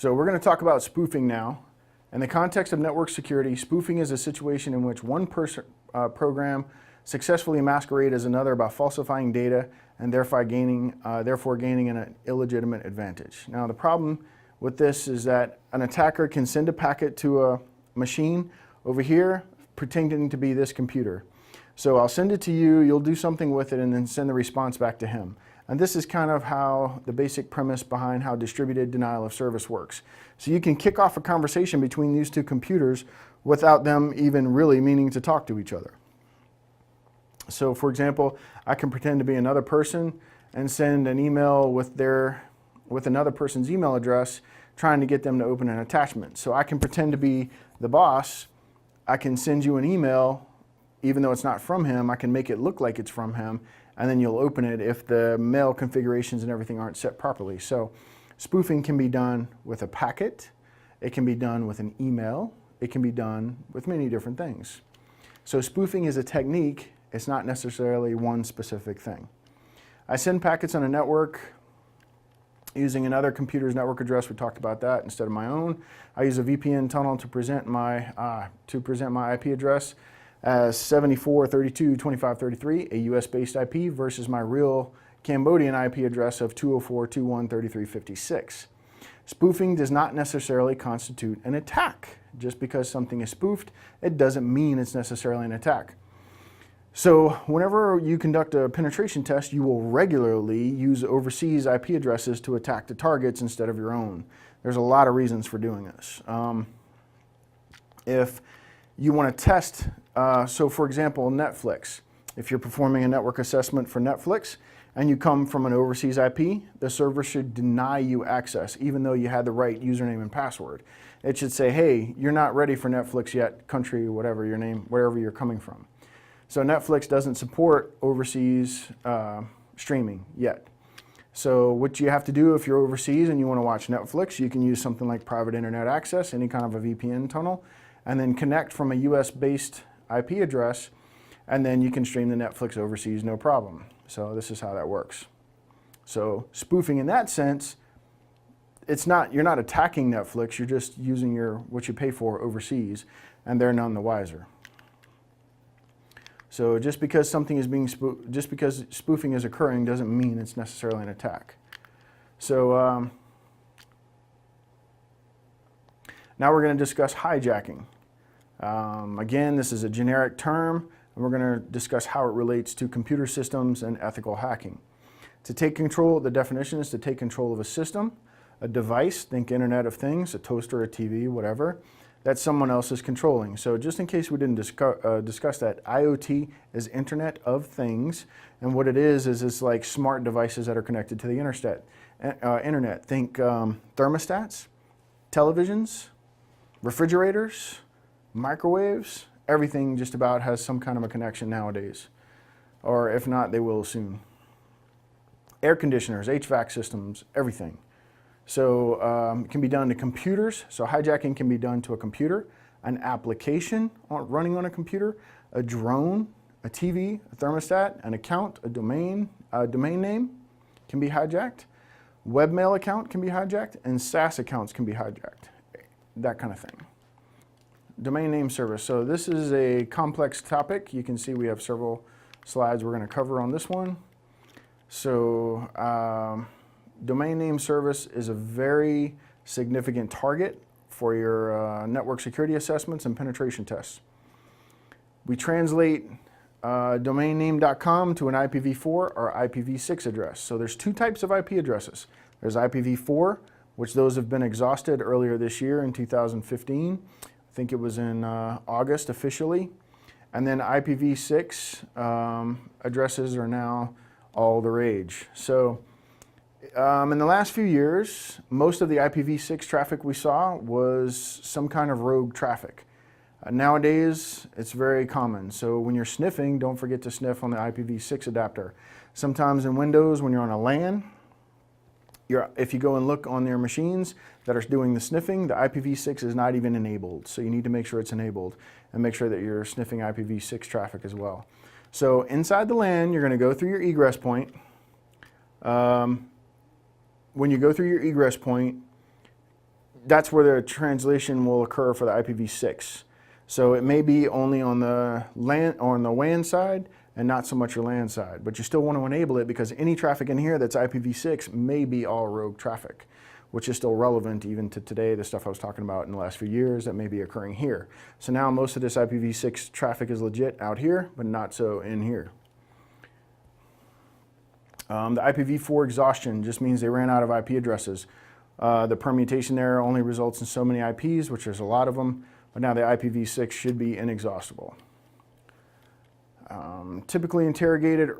So we're going to talk about spoofing now. In the context of network security, spoofing is a situation in which one program successfully masquerades as another by falsifying data and therefore gaining an illegitimate advantage. Now the problem with this is that an attacker can send a packet to a machine over here pretending to be this computer. So I'll send it to you, you'll do something with it, and then send the response back to him. And this is kind of how the basic premise behind how distributed denial of service works. So you can kick off a conversation between these two computers without them even really meaning to talk to each other. So for example, I can pretend to be another person and send an email with another person's email address trying to get them to open an attachment. So I can pretend to be the boss. I can send you an email, even though it's not from him. I can make it look like it's from him, and then you'll open it if the mail configurations and everything aren't set properly. So spoofing can be done with a packet. It can be done with an email. It can be done with many different things. So spoofing is a technique. It's not necessarily one specific thing. I send packets on a network using another computer's network address. We talked about that instead of my own. I use a VPN tunnel to present my IP address as 74.32.25.33, a US-based IP, versus my real Cambodian IP address of 204.21.33.56. Spoofing does not necessarily constitute an attack. Just because something is spoofed, it doesn't mean it's necessarily an attack. So whenever you conduct a penetration test, you will regularly use overseas IP addresses to attack the targets instead of your own. There's a lot of reasons for doing this. If you want to test, so for example, Netflix, if you're performing a network assessment for Netflix and you come from an overseas IP, the server should deny you access, even though you had the right username and password. It should say, hey, you're not ready for Netflix yet, country, whatever your name, wherever you're coming from. So Netflix doesn't support overseas streaming yet. So what you have to do if you're overseas and you want to watch Netflix, you can use something like private internet access, any kind of a VPN tunnel, and then connect from a US-based IP address, and then you can stream the Netflix overseas, no problem. So this is how that works. So spoofing in that sense, you're not attacking Netflix, you're just using what you pay for overseas, and they're none the wiser. So just because something is being just because spoofing is occurring doesn't mean it's necessarily an attack. So now we're going to discuss hijacking. Again, this is a generic term, and we're going to discuss how it relates to computer systems and ethical hacking. To take control, the definition is to take control of a system, a device, think Internet of Things, a toaster, a TV, whatever, that someone else is controlling. So just in case we didn't discuss that, IoT is Internet of Things, and what it is it's like smart devices that are connected to the internet. Think thermostats, televisions, refrigerators, microwaves, everything just about has some kind of a connection nowadays. Or if not, they will soon. Air conditioners, HVAC systems, everything. So it can be done to computers. So hijacking can be done to a computer, an application running on a computer, a drone, a TV, a thermostat, an account, a domain name can be hijacked, webmail account can be hijacked, and SaaS accounts can be hijacked, that kind of thing. Domain name service. So this is a complex topic. You can see we have several slides we're going to cover on this one. So domain name service is a very significant target for your network security assessments and penetration tests. We translate domainname.com to an IPv4 or IPv6 address. So there's two types of IP addresses. There's IPv4, which those have been exhausted earlier this year in 2015. I think it was in August officially. And then IPv6 addresses are now all the rage. So in the last few years, most of the IPv6 traffic we saw was some kind of rogue traffic. Nowadays, it's very common. So when you're sniffing, don't forget to sniff on the IPv6 adapter. Sometimes in Windows, when you're on a LAN, if you go and look on their machines that are doing the sniffing, the IPv6 is not even enabled. So you need to make sure it's enabled and make sure that you're sniffing IPv6 traffic as well. So inside the LAN, you're going to go through your egress point. When you go through your egress point, that's where the translation will occur for the IPv6. So it may be only on the LAN or on the WAN side and not so much your LAN side, but you still want to enable it because any traffic in here that's IPv6 may be all rogue traffic, which is still relevant even to today, the stuff I was talking about in the last few years that may be occurring here. So now most of this IPv6 traffic is legit out here, but not so in here. The IPv4 exhaustion just means they ran out of IP addresses. The permutation there only results in so many IPs, which there's a lot of them, but now the IPv6 should be inexhaustible. Typically interrogated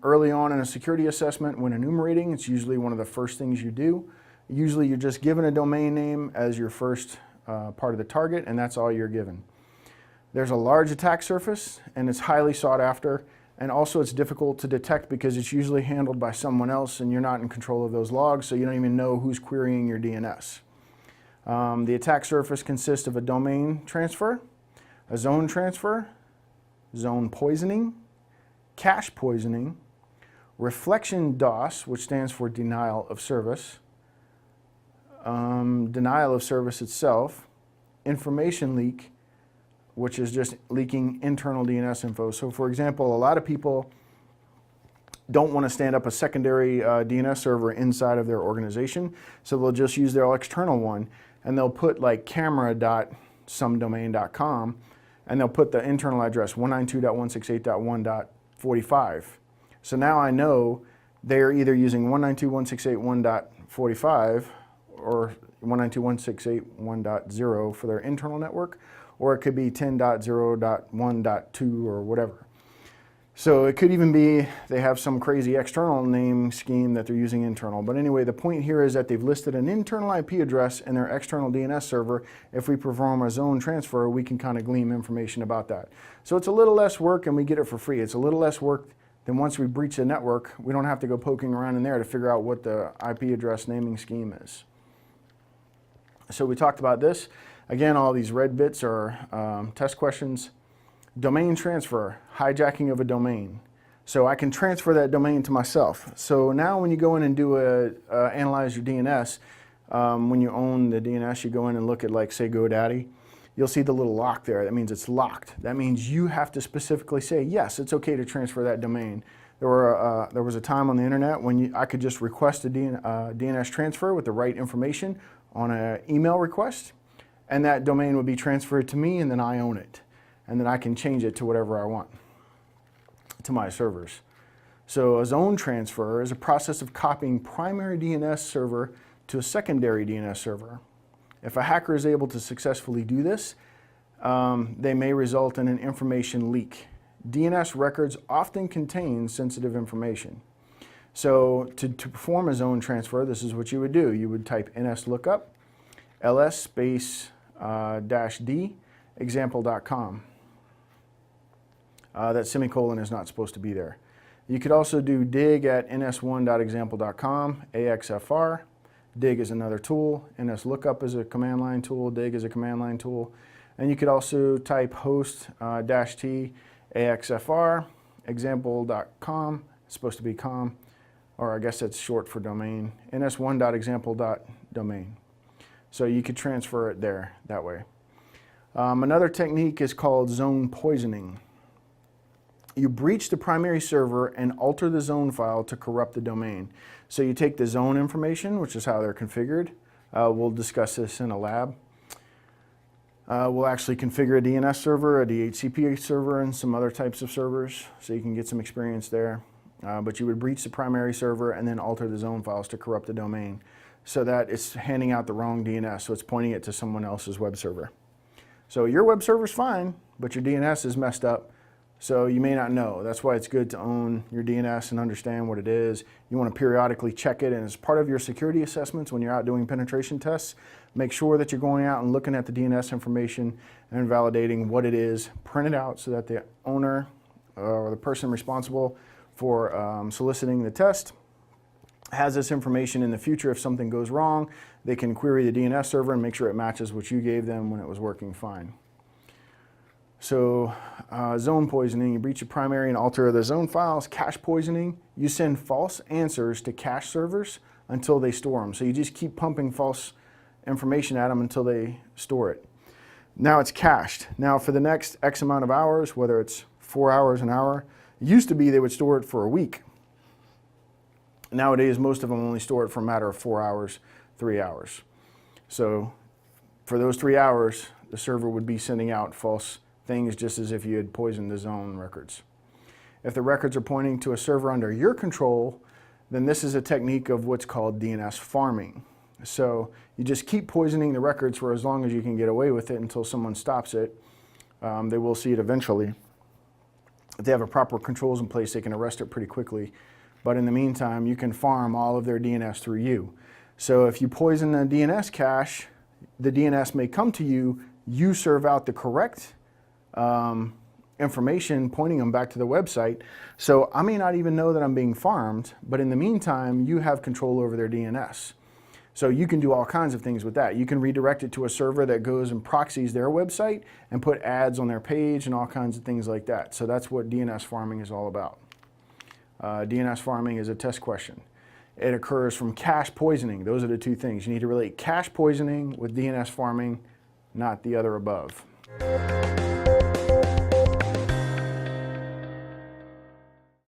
early on in a security assessment when enumerating. It's usually one of the first things you do. Usually you're just given a domain name as your first part of the target, and that's all you're given. There's a large attack surface, and it's highly sought after, and also it's difficult to detect because it's usually handled by someone else and you're not in control of those logs, so you don't even know who's querying your DNS. The attack surface consists of a domain transfer, a zone transfer, zone poisoning, cache poisoning, reflection DOS, which stands for denial of service, denial of service itself, information leak, which is just leaking internal DNS info. So for example, a lot of people don't want to stand up a secondary DNS server inside of their organization, so they'll just use their external one, and they'll put like camera.somedomain.com, and they'll put the internal address 192.168.1.45. So now I know they're either using 192.168.1.45 or 192.168.1.0 for their internal network, or it could be 10.0.1.2 or whatever. So it could even be they have some crazy external name scheme that they're using internal. But anyway, the point here is that they've listed an internal IP address in their external DNS server. If we perform a zone transfer, we can kind of glean information about that. So it's a little less work and we get it for free. It's a little less work than once we breach the network. We don't have to go poking around in there to figure out what the IP address naming scheme is. So we talked about this. Again, all these red bits are test questions. Domain transfer, hijacking of a domain. So I can transfer that domain to myself. So now when you go in and do analyze your DNS, when you own the DNS, you go in and look at, like, say, GoDaddy, you'll see the little lock there. That means it's locked. That means you have to specifically say, yes, it's okay to transfer that domain. There was a time on the internet when I could just request a DNS transfer with the right information on an email request, and that domain would be transferred to me, and then I own it. And then I can change it to whatever I want, to my servers. So a zone transfer is a process of copying primary DNS server to a secondary DNS server. If a hacker is able to successfully do this, they may result in an information leak. DNS records often contain sensitive information. So to perform a zone transfer, this is what you would do. You would type nslookup, ls space -d, example.com. That semicolon is not supposed to be there. You could also do dig at ns1.example.com, axfr. Dig is another tool. nslookup is a command line tool. Dig is a command line tool. And you could also type host -t axfr example.com. It's supposed to be com, or I guess that's short for domain. ns1.example.domain. So you could transfer it there that way. Another technique is called zone poisoning. You breach the primary server and alter the zone file to corrupt the domain. So you take the zone information, which is how they're configured. We'll discuss this in a lab. We'll actually configure a DNS server, a DHCP server, and some other types of servers, so you can get some experience there. But you would breach the primary server and then alter the zone files to corrupt the domain so that it's handing out the wrong DNS, so it's pointing it to someone else's web server. So your web server's fine, but your DNS is messed up, so you may not know. That's why it's good to own your DNS and understand what it is. You want to periodically check it, and as part of your security assessments when you're out doing penetration tests, make sure that you're going out and looking at the DNS information and validating what it is. Print it out so that the owner or the person responsible for soliciting the test has this information in the future. If something goes wrong, they can query the DNS server and make sure it matches what you gave them when it was working fine. So zone poisoning, you breach your primary and alter the zone files. Cache poisoning, you send false answers to cache servers until they store them. So you just keep pumping false information at them until they store it. Now it's cached. Now for the next X amount of hours, whether it's 4 hours, an hour, it used to be they would store it for a week. Nowadays, most of them only store it for a matter of 4 hours, 3 hours. So for those 3 hours, the server would be sending out false things just as if you had poisoned the zone records. If the records are pointing to a server under your control, then this is a technique of what's called DNS farming. So you just keep poisoning the records for as long as you can get away with it until someone stops it. They will see it eventually. If they have a proper controls in place, they can arrest it pretty quickly. But in the meantime, you can farm all of their DNS through you. So if you poison the DNS cache, the DNS may come to you, you serve out the correct information pointing them back to the website. So I may not even know that I'm being farmed, but in the meantime, you have control over their DNS. So you can do all kinds of things with that. You can redirect it to a server that goes and proxies their website and put ads on their page and all kinds of things like that. So that's what DNS farming is all about. DNS farming is a test question. It occurs from cache poisoning. Those are the two things. You need to relate cache poisoning with DNS farming, not the other above.